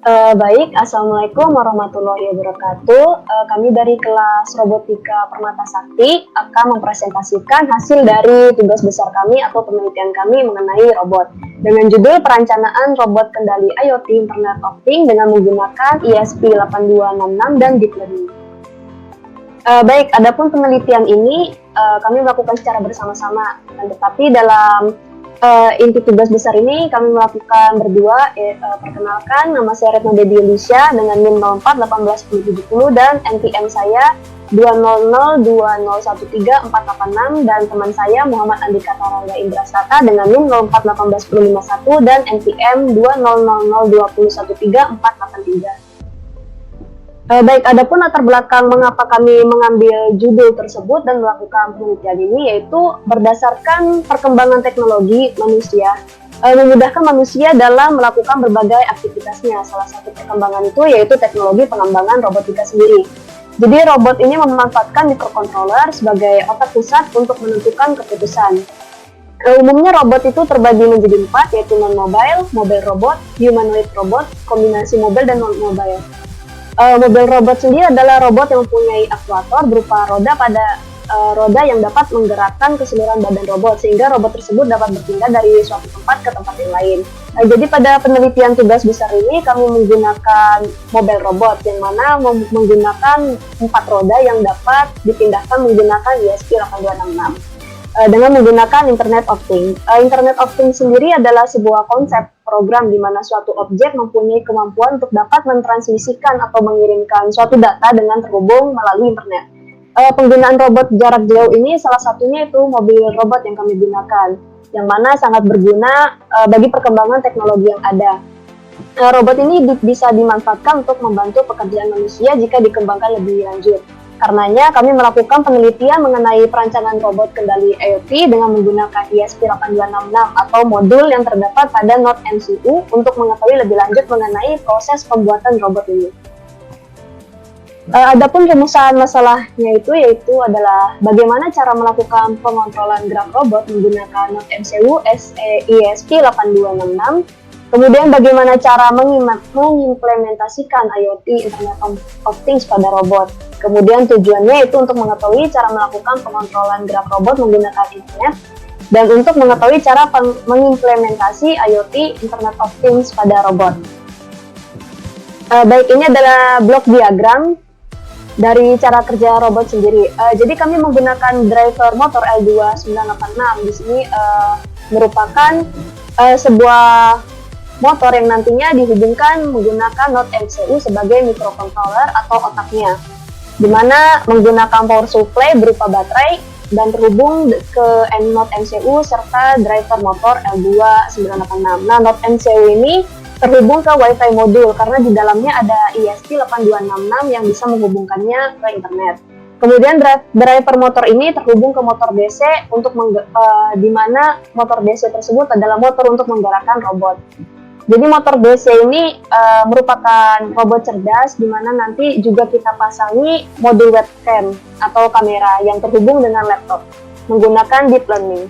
Baik, Assalamualaikum warahmatullahi wabarakatuh. Kami dari kelas Robotika Permata Sakti akan mempresentasikan hasil dari tugas besar kami atau penelitian kami mengenai robot dengan judul perencanaan robot kendali IoT Internet of Things dengan menggunakan ESP8266 dan Deep Learning. Baik, adapun penelitian ini kami melakukan secara bersama-sama, tetapi dalam inti tugas besar ini kami melakukan berdua. Perkenalkan, nama saya Retno Debbie Elisha dengan NIM 04181070 dan NPM saya 20020134486 dan teman saya Muhammad Andika Tarangga Indrastata dengan NIM 04181051 dan NPM 20020134483. Baik, adapun latar belakang mengapa kami mengambil judul tersebut dan melakukan penelitian ini yaitu berdasarkan perkembangan teknologi manusia, memudahkan manusia dalam melakukan berbagai aktivitasnya. Salah satu perkembangan itu yaitu teknologi pengembangan robotika sendiri. Jadi robot ini memanfaatkan microcontroller sebagai otak pusat untuk menentukan keputusan. Umumnya robot itu terbagi menjadi 4, yaitu non-mobile, mobile robot, humanoid robot, kombinasi mobile dan non-mobile. Mobil robot sendiri adalah robot yang mempunyai aktuator berupa roda pada roda yang dapat menggerakkan keseluruhan badan robot sehingga robot tersebut dapat berpindah dari suatu tempat ke tempat yang lain. Jadi pada penelitian tugas besar ini kami menggunakan mobil robot yang mana menggunakan 4 roda yang dapat dipindahkan menggunakan ESP8266 dengan menggunakan Internet of Things. Internet of Things sendiri adalah sebuah konsep program di mana suatu objek mempunyai kemampuan untuk dapat mentransmisikan atau mengirimkan suatu data dengan terhubung melalui internet. Penggunaan robot jarak jauh ini salah satunya itu mobil robot yang kami gunakan, yang mana sangat berguna bagi perkembangan teknologi yang ada. Robot ini bisa dimanfaatkan untuk membantu pekerjaan manusia jika dikembangkan lebih lanjut. Karenanya, kami melakukan penelitian mengenai perencanaan robot kendali IoT dengan menggunakan ESP8266 atau modul yang terdapat pada Node MCU untuk mengetahui lebih lanjut mengenai proses pembuatan robot ini. Adapun rumusan masalahnya yaitu adalah bagaimana cara melakukan pengontrolan gerak robot menggunakan Node MCU ESP8266. Kemudian bagaimana cara mengimplementasikan IoT Internet of Things pada robot. Kemudian tujuannya itu untuk mengetahui cara melakukan pengontrolan gerak robot menggunakan internet dan untuk mengetahui cara mengimplementasi IoT Internet of Things pada robot. Baik, ini adalah blok diagram dari cara kerja robot sendiri. Jadi kami menggunakan driver motor L2986. Di sini merupakan sebuah motor yang nantinya dihubungkan menggunakan Node MCU sebagai microcontroller atau otaknya, di mana menggunakan power supply berupa baterai dan terhubung ke Node MCU serta driver motor L2986. Nah, Node MCU ini terhubung ke WiFi modul karena di dalamnya ada ESP8266 yang bisa menghubungkannya ke internet. Kemudian driver motor ini terhubung ke motor DC di mana motor DC tersebut adalah motor untuk menggerakkan robot. Jadi motor DC ini merupakan robot cerdas di mana nanti juga kita pasangi modul webcam atau kamera yang terhubung dengan laptop menggunakan deep learning.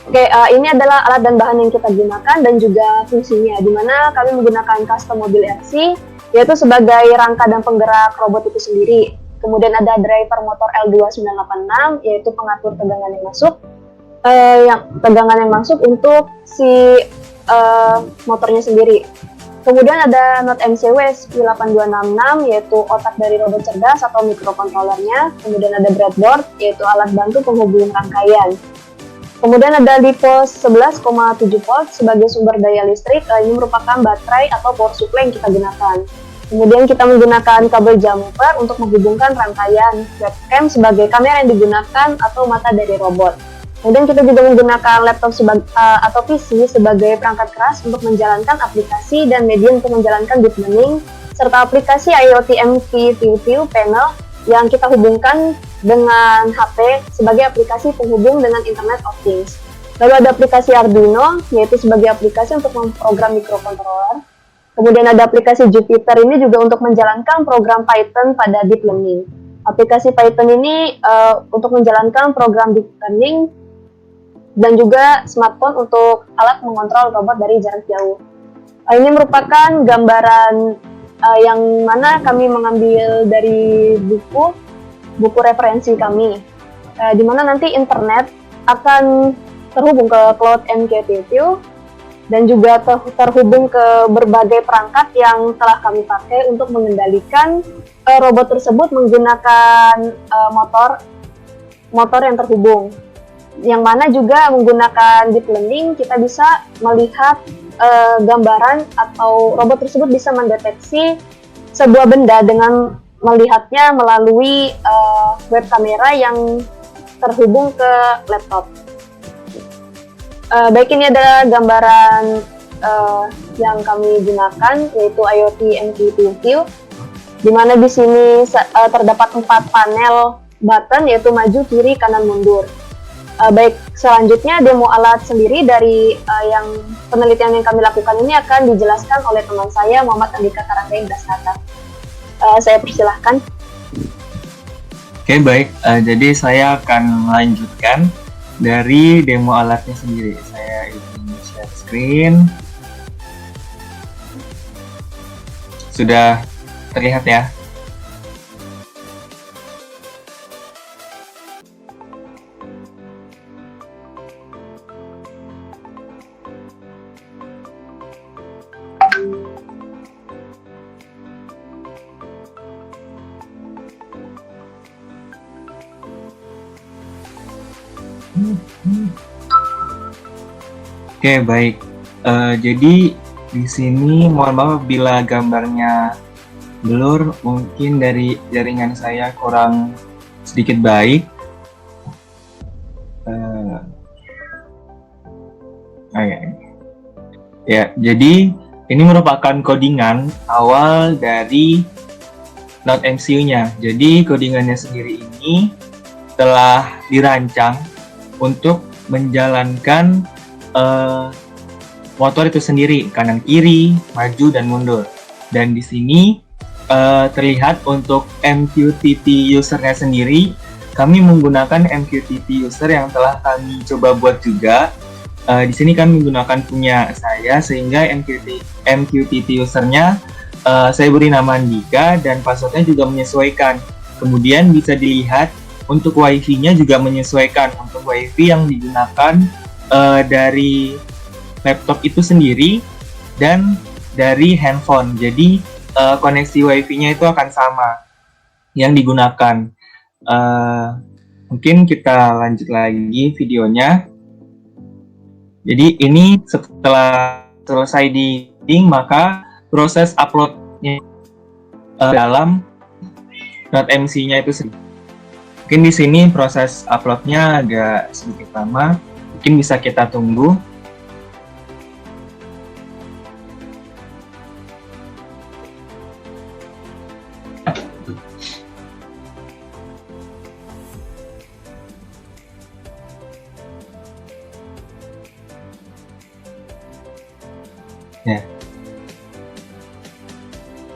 Oke, ini adalah alat dan bahan yang kita gunakan dan juga fungsinya, di mana kami menggunakan custom mobil RC yaitu sebagai rangka dan penggerak robot itu sendiri. Kemudian ada driver motor L2986 yaitu pengatur tegangan yang masuk untuk si motornya sendiri. Kemudian ada Node MCU ESP8266 yaitu otak dari robot cerdas atau microcontrollernya. Kemudian ada breadboard yaitu alat bantu penghubung rangkaian. Kemudian ada LiPo 11,7 volt sebagai sumber daya listrik. Ini merupakan baterai atau power supply yang kita gunakan. Kemudian kita menggunakan kabel jumper untuk menghubungkan rangkaian webcam sebagai kamera yang digunakan atau mata dari robot. Kemudian kita juga menggunakan laptop atau PC sebagai perangkat keras untuk menjalankan aplikasi dan media untuk menjalankan deep learning, serta aplikasi IoT MPPT panel yang kita hubungkan dengan HP sebagai aplikasi penghubung dengan Internet of Things. Lalu ada aplikasi Arduino, yaitu sebagai aplikasi untuk memprogram microcontroller. Kemudian ada aplikasi Jupyter, ini juga untuk menjalankan program Python pada deep learning. Aplikasi Python ini untuk menjalankan program deep learning dan juga smartphone untuk alat mengontrol robot dari jarak jauh. Ini merupakan gambaran yang mana kami mengambil dari buku referensi kami, di mana nanti internet akan terhubung ke Cloud MQTT dan juga terhubung ke berbagai perangkat yang telah kami pakai untuk mengendalikan robot tersebut menggunakan motor yang terhubung. Yang mana juga menggunakan deep learning kita bisa melihat gambaran atau robot tersebut bisa mendeteksi sebuah benda dengan melihatnya melalui web kamera yang terhubung ke laptop. Baik, ini adalah gambaran yang kami gunakan, yaitu IoT MQTT, di mana di sini terdapat 4 panel button, yaitu maju, kiri, kanan, mundur. Baik, selanjutnya demo alat sendiri dari yang penelitian yang kami lakukan ini akan dijelaskan oleh teman saya, Muhammad Andika Karangga Indrasata. Saya persilahkan. Oke, baik. Jadi saya akan melanjutkan dari demo alatnya sendiri. Saya ingin share screen. Sudah terlihat ya? Oke, baik. Jadi di sini mohon maaf bila gambarnya blur, mungkin dari jaringan saya kurang sedikit baik. Ya, jadi ini merupakan codingan awal dari Node MCU-nya. Jadi codingannya sendiri ini telah dirancang untuk menjalankan motor itu sendiri, kanan kiri, maju dan mundur. Dan di sini terlihat untuk MQTT usernya sendiri, kami menggunakan MQTT user yang telah kami coba buat juga. Di sini kami menggunakan punya saya, sehingga MQTT usernya saya beri nama Andika dan passwordnya juga menyesuaikan. Kemudian bisa dilihat untuk WiFi-nya juga menyesuaikan. Untuk WiFi yang digunakan dari laptop itu sendiri dan dari handphone. Jadi koneksi WiFi-nya itu akan sama yang digunakan. Mungkin kita lanjut lagi videonya. Jadi ini setelah selesai di link, maka proses uploadnya dalam .mc-nya itu sendiri. Mungkin di sini proses uploadnya agak sedikit lama, mungkin bisa kita tunggu. Ya.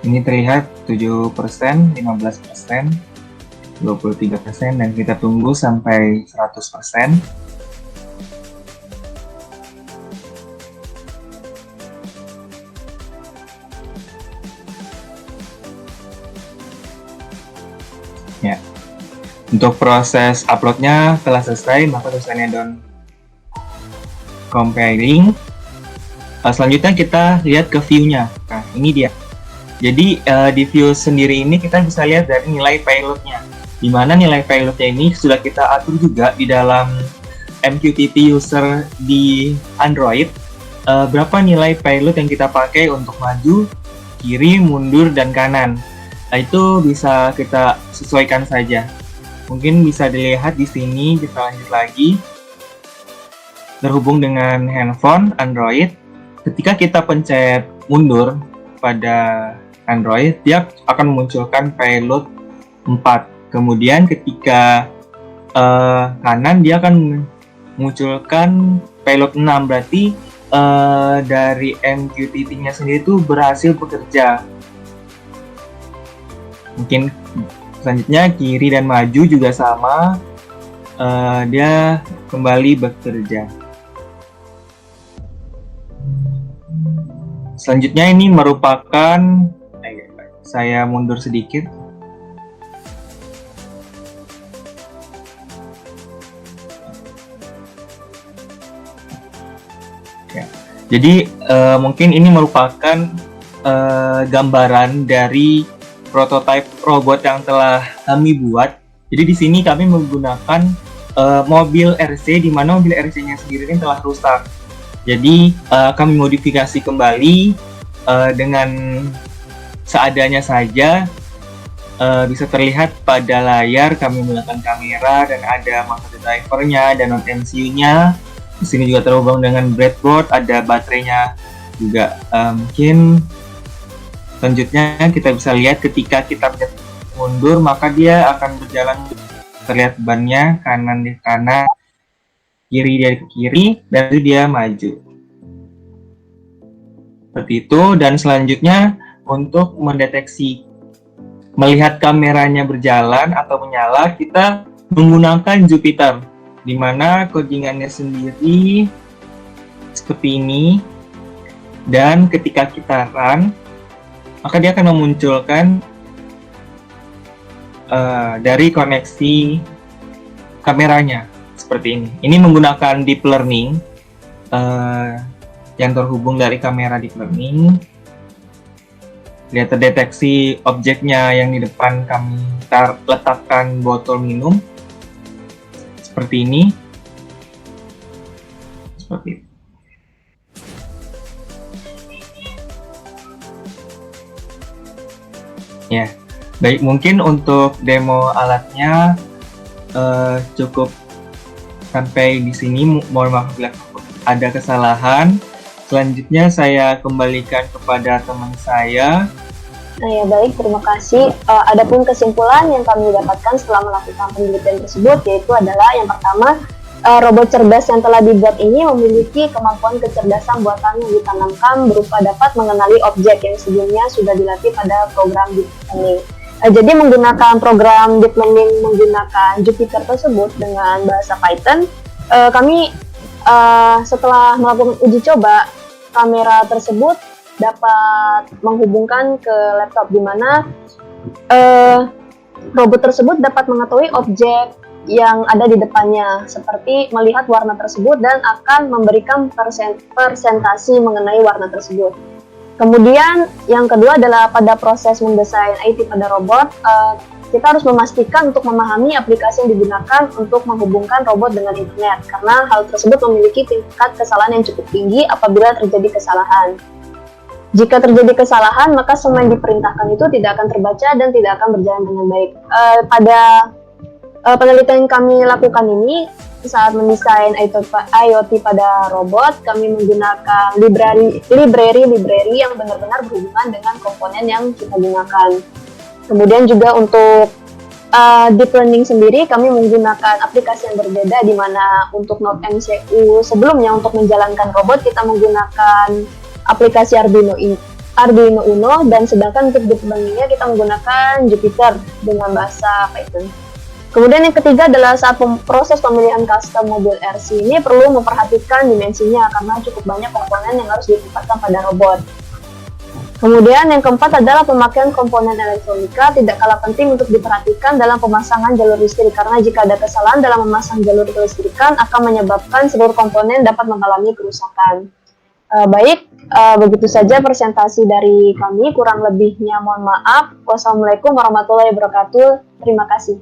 Ini terlihat 7%, 15%, 23%, dan kita tunggu sampai 100%. Ya. Untuk proses uploadnya telah selesai, maka tulisannya done compiling. Selanjutnya kita lihat ke view-nya. Nah, ini dia. Jadi di view sendiri ini kita bisa lihat dari nilai payload-nya. Di mana nilai payload-nya ini sudah kita atur juga di dalam MQTT user di Android. Berapa nilai payload yang kita pakai untuk maju, kiri, mundur, dan kanan. Nah, itu bisa kita sesuaikan saja. Mungkin bisa dilihat di sini, kita lanjut lagi. Terhubung dengan handphone Android. Ketika kita pencet mundur pada Android, dia akan memunculkan payload 4. Kemudian ketika kanan, dia akan memunculkan payload 6. Berarti dari MQTT-nya sendiri itu berhasil bekerja. Mungkin selanjutnya kiri dan maju juga sama, dia kembali bekerja. Selanjutnya ini merupakan, saya mundur sedikit. Ya. Jadi mungkin ini merupakan gambaran dari prototipe robot yang telah kami buat. Jadi di sini kami menggunakan mobil RC, di mana mobil RC-nya sendiri ini telah rusak. Jadi kami modifikasi kembali dengan seadanya saja. Bisa terlihat pada layar kami menggunakan kamera dan ada motor drivernya dan non MCU-nya. Di sini juga terhubung dengan breadboard, ada baterainya juga. Mungkin selanjutnya kita bisa lihat ketika kita mundur, maka dia akan berjalan, terlihat bannya kanan di kanan, kiri dari ke kiri, dan itu dia maju. Seperti itu. Dan selanjutnya untuk mendeteksi melihat kameranya berjalan atau menyala, kita menggunakan Jupiter, di mana codingannya sendiri seperti ini. Dan ketika kita run, maka dia akan memunculkan dari koneksi kameranya seperti ini. Ini menggunakan deep learning yang terhubung dari kamera deep learning. Dia terdeteksi objeknya yang di depan kami letakkan botol minum seperti ini. Seperti itu. Ya, baik, mungkin untuk demo alatnya cukup sampai di sini. Mohon maaf bila ada kesalahan. Selanjutnya saya kembalikan kepada teman saya. Nah ya baik, terima kasih. Adapun kesimpulan yang kami dapatkan setelah melakukan penelitian tersebut, yaitu adalah yang pertama, robot cerdas yang telah dibuat ini memiliki kemampuan kecerdasan buatan yang ditanamkan berupa dapat mengenali objek yang sebelumnya sudah dilatih pada program deep learning. Jadi menggunakan program deep learning menggunakan Jupyter tersebut dengan bahasa Python, kami setelah melakukan uji coba, kamera tersebut dapat menghubungkan ke laptop, di mana robot tersebut dapat mengetahui objek yang ada di depannya, seperti melihat warna tersebut dan akan memberikan presentasi mengenai warna tersebut. Kemudian yang kedua adalah pada proses mendesain IT pada robot, kita harus memastikan untuk memahami aplikasi yang digunakan untuk menghubungkan robot dengan internet, karena hal tersebut memiliki tingkat kesalahan yang cukup tinggi apabila terjadi kesalahan. Jika terjadi kesalahan, maka semua yang diperintahkan itu tidak akan terbaca dan tidak akan berjalan dengan baik. Pada penelitian yang kami lakukan ini, saat mendesain IoT pada robot, kami menggunakan library yang benar-benar berhubungan dengan komponen yang kita gunakan. Kemudian juga untuk deep learning sendiri, kami menggunakan aplikasi yang berbeda, di mana untuk Node MCU sebelumnya untuk menjalankan robot kita menggunakan aplikasi Arduino Uno, dan sedangkan untuk deep learningnya kita menggunakan Jupyter dengan bahasa Python. Kemudian yang ketiga adalah saat proses pemilihan custom mobil RC ini perlu memperhatikan dimensinya, karena cukup banyak komponen yang harus ditempatkan pada robot. Kemudian yang keempat adalah pemakaian komponen elektronika tidak kalah penting untuk diperhatikan dalam pemasangan jalur listrik, karena jika ada kesalahan dalam memasang jalur kelistrikan akan menyebabkan seluruh komponen dapat mengalami kerusakan. Baik, begitu saja presentasi dari kami, kurang lebihnya mohon maaf. Wassalamualaikum warahmatullahi wabarakatuh. Terima kasih.